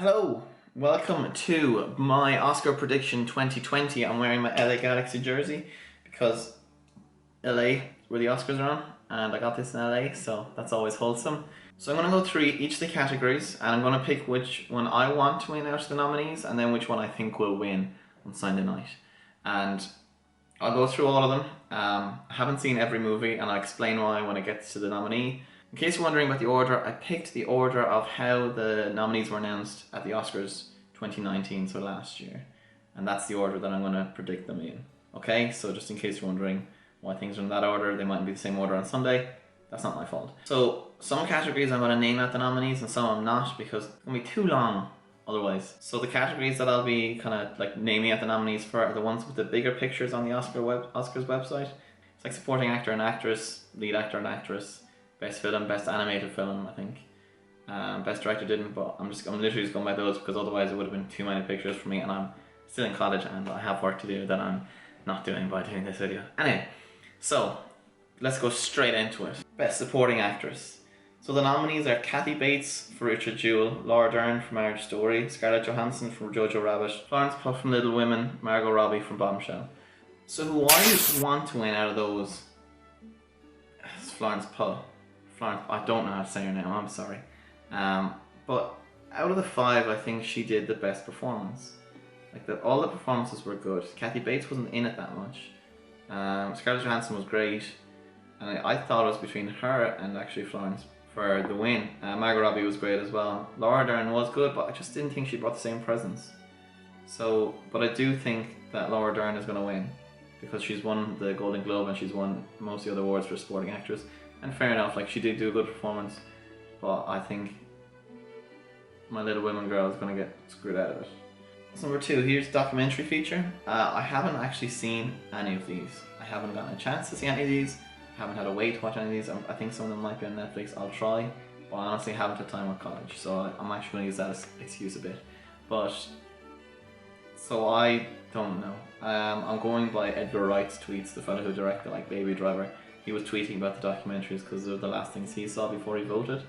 Hello, welcome to my Oscar prediction 2020. I'm wearing my LA Galaxy jersey because LA is where the Oscars are on, and I got this in LA, so that's always wholesome. So I'm going to go through each of the categories, and I'm going to pick which one I want to win out of the nominees, and then which one I think will win on Sunday night. And I'll go through all of them. I haven't seen every movie, and I'll explain why when it gets to the nominee. In case you're wondering about the order, I picked the order of how the nominees were announced at the Oscars 2019, so last year. And that's the order that I'm going to predict them in. Okay, so just in case you're wondering why things are in that order, they mightn't be the same order on Sunday. That's not my fault. So some categories I'm going to name out the nominees and some I'm not because it's going to be too long otherwise. So the categories that I'll be kind of like naming out the nominees for are the ones with the bigger pictures on the Oscars website. It's like supporting actor and actress, lead actor and actress, best film, best animated film, I think. Best director didn't, but I'm literally just going by those because otherwise it would have been too many pictures for me, and I'm still in college and I have work to do that I'm not doing by doing this video. Anyway, so let's go straight into it. Best supporting actress. So the nominees are Kathy Bates for Richard Jewell, Laura Dern for Marriage Story, Scarlett Johansson from Jojo Rabbit, Florence Pugh from Little Women, Margot Robbie from Bombshell. So who I want to win out of those is Florence Pugh. I don't know how to say her name, I'm sorry. But out of the five, I think she did the best performance. All the performances were good. Kathy Bates wasn't in it that much. Scarlett Johansson was great. And I thought it was between her and actually Florence for the win. Margot Robbie was great as well. Laura Dern was good, but I just didn't think she brought the same presence. So, but I do think that Laura Dern is going to win because she's won the Golden Globe and she's won most of the other awards for supporting actress. And fair enough, like she did do a good performance, but I think my Little Women girl is going to get screwed out of it. So number two, here's documentary feature. I haven't actually seen any of these. I haven't gotten a chance to see any of these. I haven't had a way to watch any of these. I think some of them might be on Netflix. I'll try, but I honestly haven't had time with college, so I'm actually going to use that as excuse a bit. But so I don't know. I'm going by Edgar Wright's tweets, the fellow who directed like Baby Driver. He was tweeting about the documentaries because they were the last things he saw before he voted,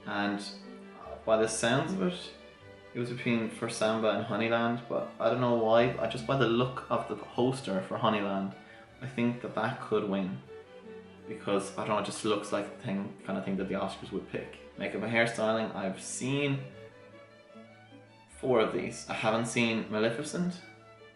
and by the sounds of it, it was between For Samba and Honeyland, but I don't know why. Just by the look of the poster for Honeyland, I think that could win because I don't know, it just looks like the kind of thing that the Oscars would pick. Makeup and hairstyling, I've seen 4 of these. I haven't seen Maleficent.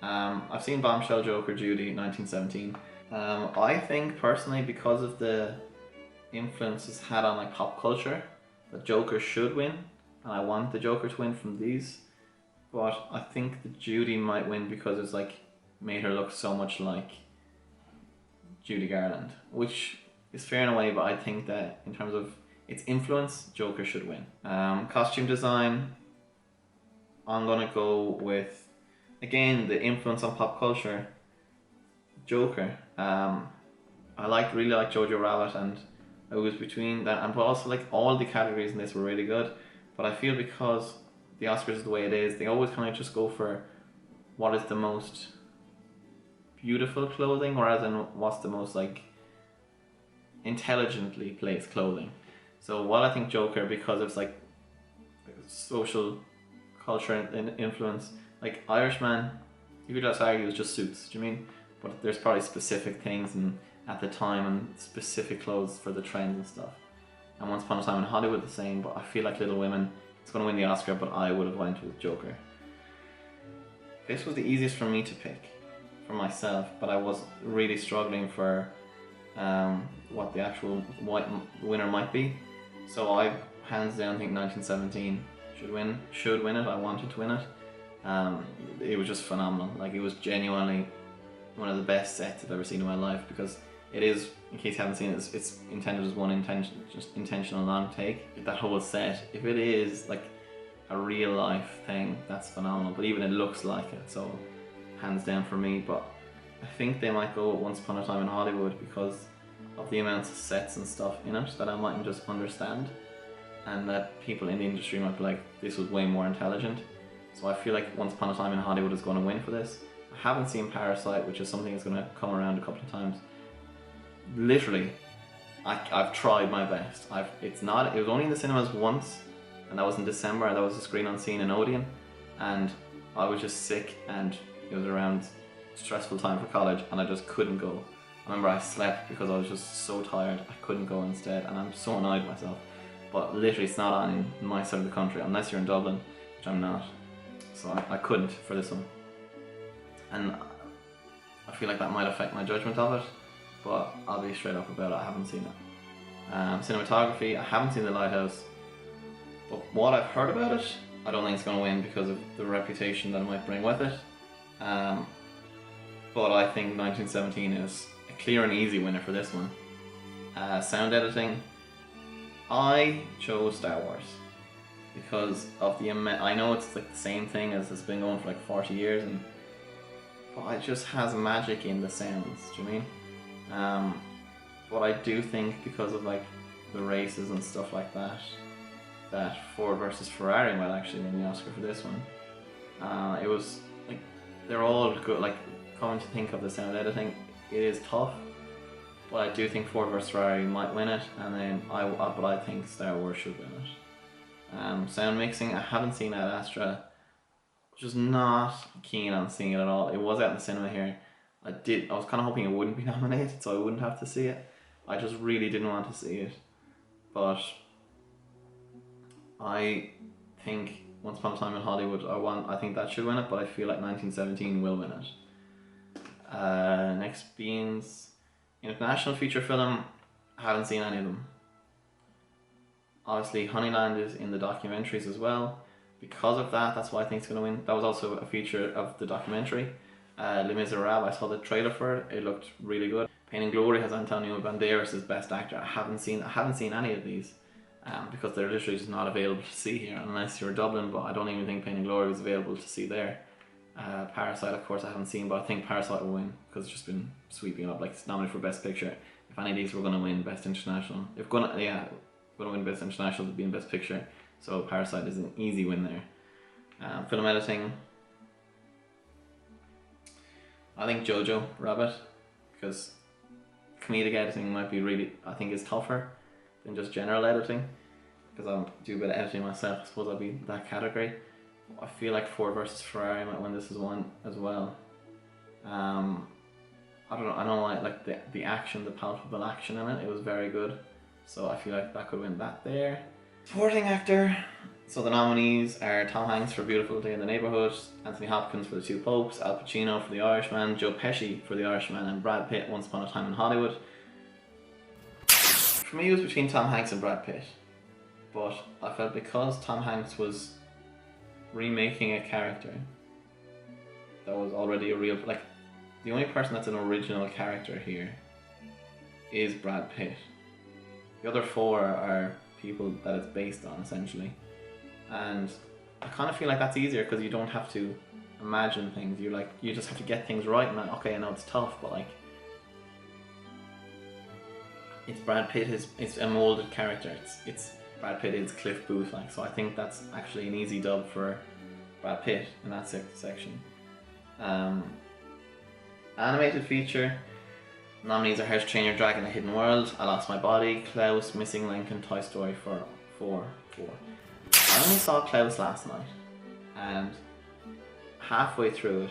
I've seen Bombshell, Joker, Judy, 1917. I think personally, because of the influence it's had on like pop culture, that Joker should win, and I want the Joker to win from these. But I think that Judy might win because it's like made her look so much like Judy Garland, which is fair in a way, but I think that in terms of its influence, Joker should win. Costume design, I'm gonna go with, again, the influence on pop culture, Joker. I really like Jojo Rabbit, and I was between that, and but also like all the categories in this were really good. But I feel because the Oscars is the way it is, they always kind of just go for what is the most beautiful clothing, whereas in what's the most like intelligently placed clothing. So while I think Joker, because it's like social culture and influence, like Irishman, you could just argue it's just suits. Do you mean? But there's probably specific things and at the time and specific clothes for the trends and stuff. And Once Upon a Time in Hollywood the same, but I feel like Little Women, it's going to win the Oscar, but I would have went with Joker. This was the easiest for me to pick for myself, but I was really struggling for what the actual winner might be. So I hands down think 1917 should win it. I wanted to win it. It was just phenomenal. Like, it was genuinely one of the best sets I've ever seen in my life, because it is, in case you haven't seen it, it's intended as one intentional long take. That whole set, if it is like a real life thing, that's phenomenal. But even it looks like it, so hands down for me. But I think they might go with Once Upon a Time in Hollywood because of the amounts of sets and stuff in it that I mightn't just understand, and that people in the industry might be like, this was way more intelligent. So I feel like Once Upon a Time in Hollywood is going to win for this. I haven't seen Parasite, which is something that's going to come around a couple of times. Literally, I've tried my best. It was only in the cinemas once, and that was in December, and that was a screen unseen in Odeon, and I was just sick, and it was around stressful time for college, and I just couldn't go. I remember I slept because I was just so tired, I couldn't go instead, and I'm so annoyed with myself. But literally it's not on in my side of the country, unless you're in Dublin, which I'm not. So I couldn't for this one. And I feel like that might affect my judgment of it, but I'll be straight up about it, I haven't seen it. Cinematography, I haven't seen The Lighthouse, but what I've heard about it, I don't think it's going to win because of the reputation that it might bring with it. But I think 1917 is a clear and easy winner for this one. Sound editing, I chose Star Wars because of the I know it's like the same thing as it's been going for like 40 years, but it just has magic in the sounds, do you mean? But I do think because of like the races and stuff like that, that Ford versus Ferrari might actually win the Oscar for this one. It was like, they're all good, like coming to think of the sound editing, it is tough, but I do think Ford vs Ferrari might win it, and then but I think Star Wars should win it. Sound mixing, I haven't seen Ad Astra, just not keen on seeing it at all. It was out in the cinema here. I was kind of hoping it wouldn't be nominated, so I wouldn't have to see it. I just really didn't want to see it, but I think Once Upon a Time in Hollywood, I think that should win it, but I feel like 1917 will win it. Next beans, international feature film, I haven't seen any of them. Obviously Honeyland is in the documentaries as well. Because of that, that's why I think it's going to win. That was also a feature of the documentary. Les Miserables, I saw the trailer for it, it looked really good. Pain and Glory has Antonio Banderas as best actor. I haven't seen any of these because they're literally just not available to see here unless you're Dublin, but I don't even think Pain and Glory was available to see there. Parasite, of course, I haven't seen, but I think Parasite will win because it's just been sweeping up. Like, it's nominated for Best Picture. If any of these were going to win Best International, going to win Best International, it'd be in Best Picture. So Parasite is an easy win there. Film editing, I think Jojo Rabbit, because comedic editing might be really, I think is tougher than just general editing, because I do a bit of editing myself. I suppose I'll be that category. I feel like Ford versus Ferrari might win this one as well. I don't know. I don't like the action, the palpable action in it. It was very good, so I feel like that could win that there. Supporting actor. So the nominees are Tom Hanks for Beautiful Day in the Neighborhood, Anthony Hopkins for The Two Popes, Al Pacino for The Irishman, Joe Pesci for The Irishman, and Brad Pitt Once Upon a Time in Hollywood. For me, it was between Tom Hanks and Brad Pitt, but I felt because Tom Hanks was remaking a character that was already a real, like, the only person that's an original character here is Brad Pitt. The other four are people that it's based on, essentially, and I kind of feel like that's easier because you don't have to imagine things. You just have to get things right, and okay, I know it's tough, but like, it's Brad Pitt, it's a molded character. It's Brad Pitt is Cliff Booth, like, so I think that's actually an easy dub for Brad Pitt in that section. Animated feature, nominees are How to Train Your Dragon: A Hidden World, I Lost My Body, Klaus, Missing Link, and Toy Story 4. I only saw Klaus last night, and halfway through it,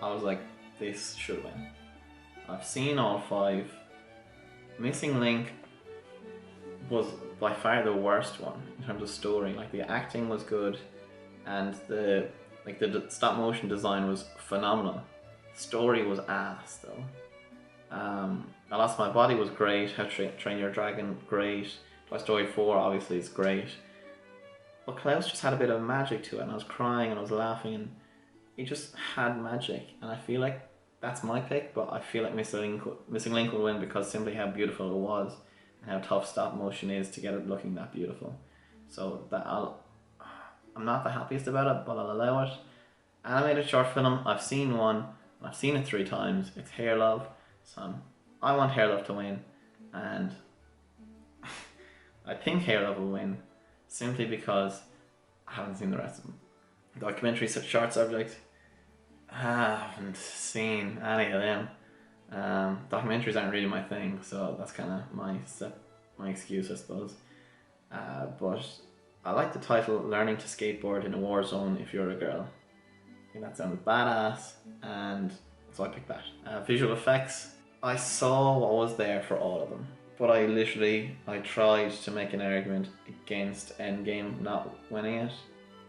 I was like, this should win. I've seen all 5. Missing Link was by far the worst one in terms of story. Like, the acting was good, and the stop motion design was phenomenal. Story was ass though. I Lost My Body was great. How to Train Your Dragon, great. Toy Story 4 obviously is great. But Klaus just had a bit of magic to it, and I was crying and I was laughing, and it just had magic. And I feel like that's my pick, but I feel like Missing Link will win because simply how beautiful it was and how tough stop motion is to get it looking that beautiful. So I'm not the happiest about it, but I'll allow it. Animated short film, I've seen one, and I've seen it 3 times. It's Hair Love, so I want Hair Love to win, and I think Hair Love will win simply because I haven't seen the rest of them. Documentary short subject, I haven't seen any of them. Documentaries aren't really my thing, so that's kind of my excuse, I suppose. But I like the title, Learning to Skateboard in a War Zone If You're a Girl. I think that sounded badass, and so I picked that. Visual effects, I saw what was there for all of them, but I tried to make an argument against Endgame not winning it,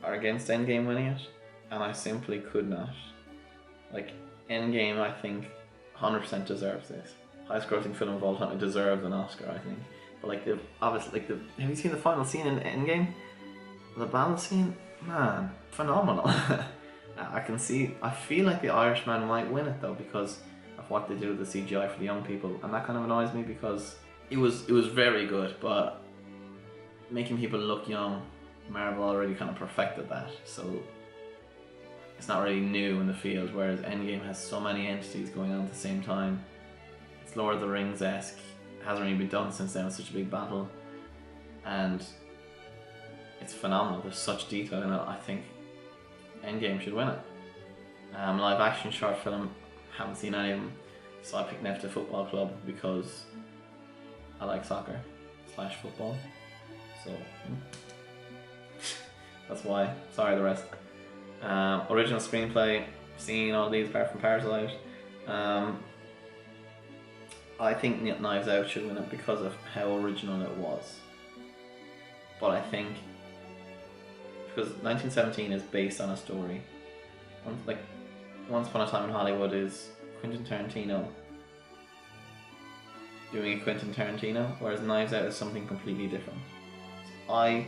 or against Endgame winning it, and I simply could not. Like, Endgame, I think 100% deserves this. Highest grossing film of all time, it deserves an Oscar, I think. But like have you seen the final scene in Endgame? The battle scene, man, phenomenal. I feel like the Irishman might win it though, because of what they do with the CGI for the young people, and that kind of annoys me because it was very good, but making people look young, Marvel already kind of perfected that, so it's not really new in the field, whereas Endgame has so many entities going on at the same time. It's Lord of the Rings-esque, hasn't really been done since then with such a big battle, and it's phenomenal. There's such detail in it. I think Endgame should win it. Live action short film, haven't seen any of them, so I picked Nefta Football Club because I like soccer / football, so that's why. Sorry the rest. Original screenplay, seen all these apart from Parasite. I think Knives Out should win it because of how original it was, but I think because 1917 is based on a story, like Once Upon a Time in Hollywood is Quentin Tarantino doing a Quentin Tarantino, whereas Knives Out is something completely different. So I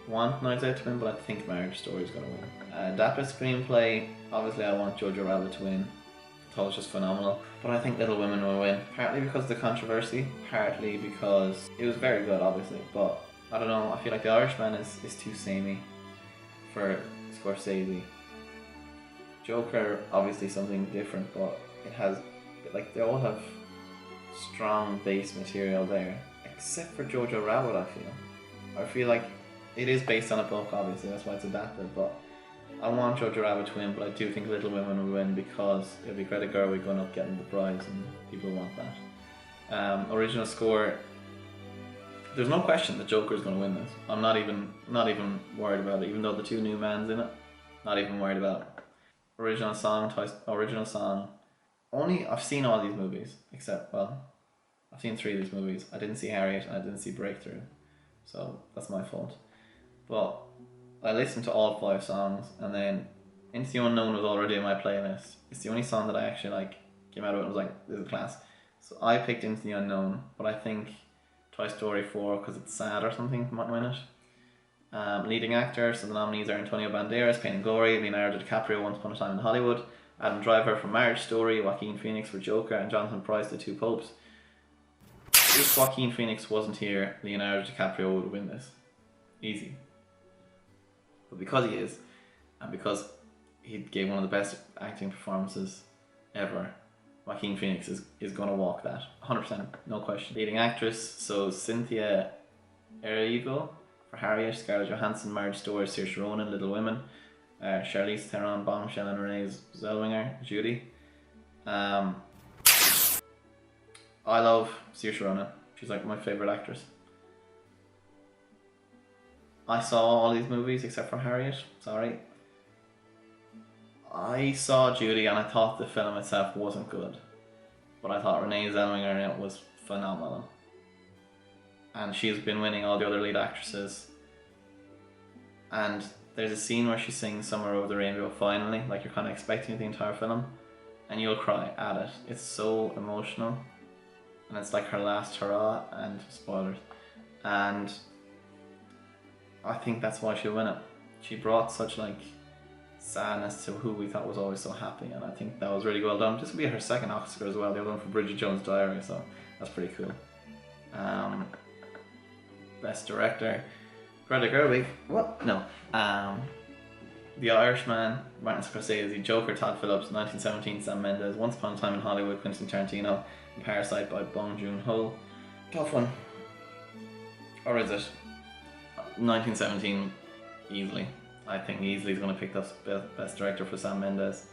want Knives Out to win, but I think Marriage Story is going to win. Adapted screenplay, obviously I want Jojo Rabbit to win. I thought it was just phenomenal, but I think Little Women will win, partly because of the controversy, partly because it was very good obviously, but I don't know, I feel like The Irishman is too samey for Scorsese. Joker, obviously something different, but it has, like, they all have strong base material there, except for Jojo Rabbit. I feel like it is based on a book, obviously, that's why it's adapted, but I want Jojo Rabbit to win, but I do think Little Women will win because it'll be Greta Gerwig going up getting the prize and people want that. Original score, there's no question that Joker is going to win this. I'm not even worried about it, even though the two new mans in it, not even worried about it. Original song, only, I've seen all these movies, except, well, I've seen 3 of these movies. I didn't see Harriet and I didn't see Breakthrough, so that's my fault. But I listened to all 5 songs, and then Into the Unknown was already in my playlist. It's the only song that I actually like came out of it and was like, this is class. So I picked Into the Unknown, but I think Toy Story 4, because it's sad or something, might win it. Leading actor, so the nominees are Antonio Banderas, Pain and Glory, Leonardo DiCaprio, Once Upon a Time in Hollywood, Adam Driver for Marriage Story, Joaquin Phoenix for Joker, and Jonathan Pryce, The Two Popes. If Joaquin Phoenix wasn't here, Leonardo DiCaprio would win this. Easy. But because he is, and because he gave one of the best acting performances ever, Joaquin Phoenix is going to walk that. 100%, no question. Leading actress, so Cynthia Erivo for Harriet, Scarlett Johansson, Marriage Story, Saoirse Ronan, Little Women, Charlize Theron, Bombshell, and Renée Zellweger, Judy. I love Saoirse Ronan. She's like my favourite actress. I saw all these movies except for Harriet, sorry. I saw Judy and I thought the film itself wasn't good, but I thought Renée Zellweger in it was phenomenal. And she's been winning all the other lead actresses. And there's a scene where she sings Somewhere Over the Rainbow finally, like you're kind of expecting it the entire film, and you'll cry at it. It's so emotional, and it's like her last hurrah, and spoilers. And I think that's why she'll win it. She brought such like sadness to who we thought was always so happy, and I think that was really well done. This will be her second Oscar as well, the other one for Bridget Jones' Diary, so that's pretty cool. Best Director, Greta Gerwig. What? No. The Irishman, Martin Scorsese. Joker, Todd Phillips. 1917, Sam Mendes. Once Upon a Time in Hollywood, Quentin Tarantino. And Parasite by Bong Joon-ho. Tough one. Or is it? 1917, easily. I think easily is going to pick up Best Director for Sam Mendes.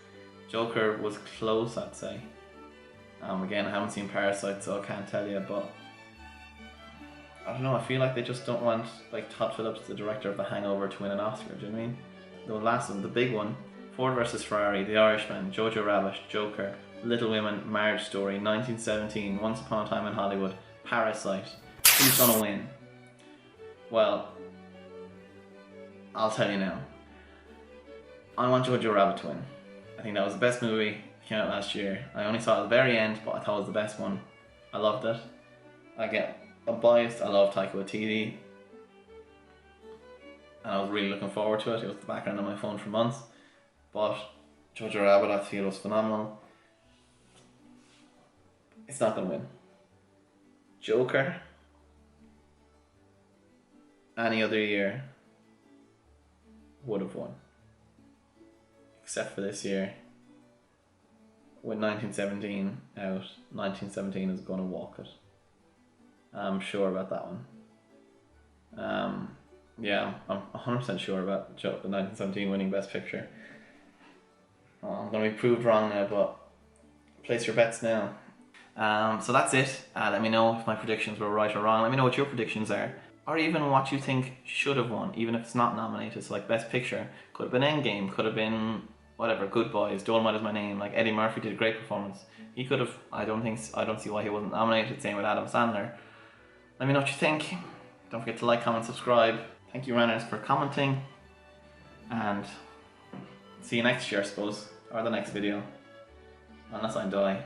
Joker was close, I'd say. Again, I haven't seen Parasite, so I can't tell you, but I don't know, I feel like they just don't want like Todd Phillips, the director of The Hangover, to win an Oscar, do you know what I mean? The last one, the big one, Ford vs Ferrari, The Irishman, Jojo Rabbit, Joker, Little Women, Marriage Story, 1917, Once Upon a Time in Hollywood, Parasite. Who's gonna win? Well, I'll tell you now. I want Jojo Rabbit to win. I think that was the best movie that came out last year. I only saw it at the very end, but I thought it was the best one. I loved it. I get biased. I love Taika Waititi. And I was really looking forward to it. It was the background on my phone for months. But Jojo Rabbit, I feel, was phenomenal. It's not going to win. Joker, any other year, would have won. Except for this year. With 1917 out, 1917 is going to walk it. I'm sure about that one. Yeah, I'm 100% sure about the 1917 winning Best Picture. I'm going to be proved wrong now, but place your bets now. So that's it. Let me know if my predictions were right or wrong. Let me know what your predictions are. Or even what you think should have won, even if it's not nominated. So like Best Picture, could have been Endgame, could have been whatever, Good Boys, Dolomite Is My Name. Like Eddie Murphy did a great performance. He could have, I don't see why he wasn't nominated. Same with Adam Sandler. Let me know what you think. Don't forget to like, comment, subscribe. Thank you, runners, for commenting. And see you next year, I suppose. Or the next video. Unless I die.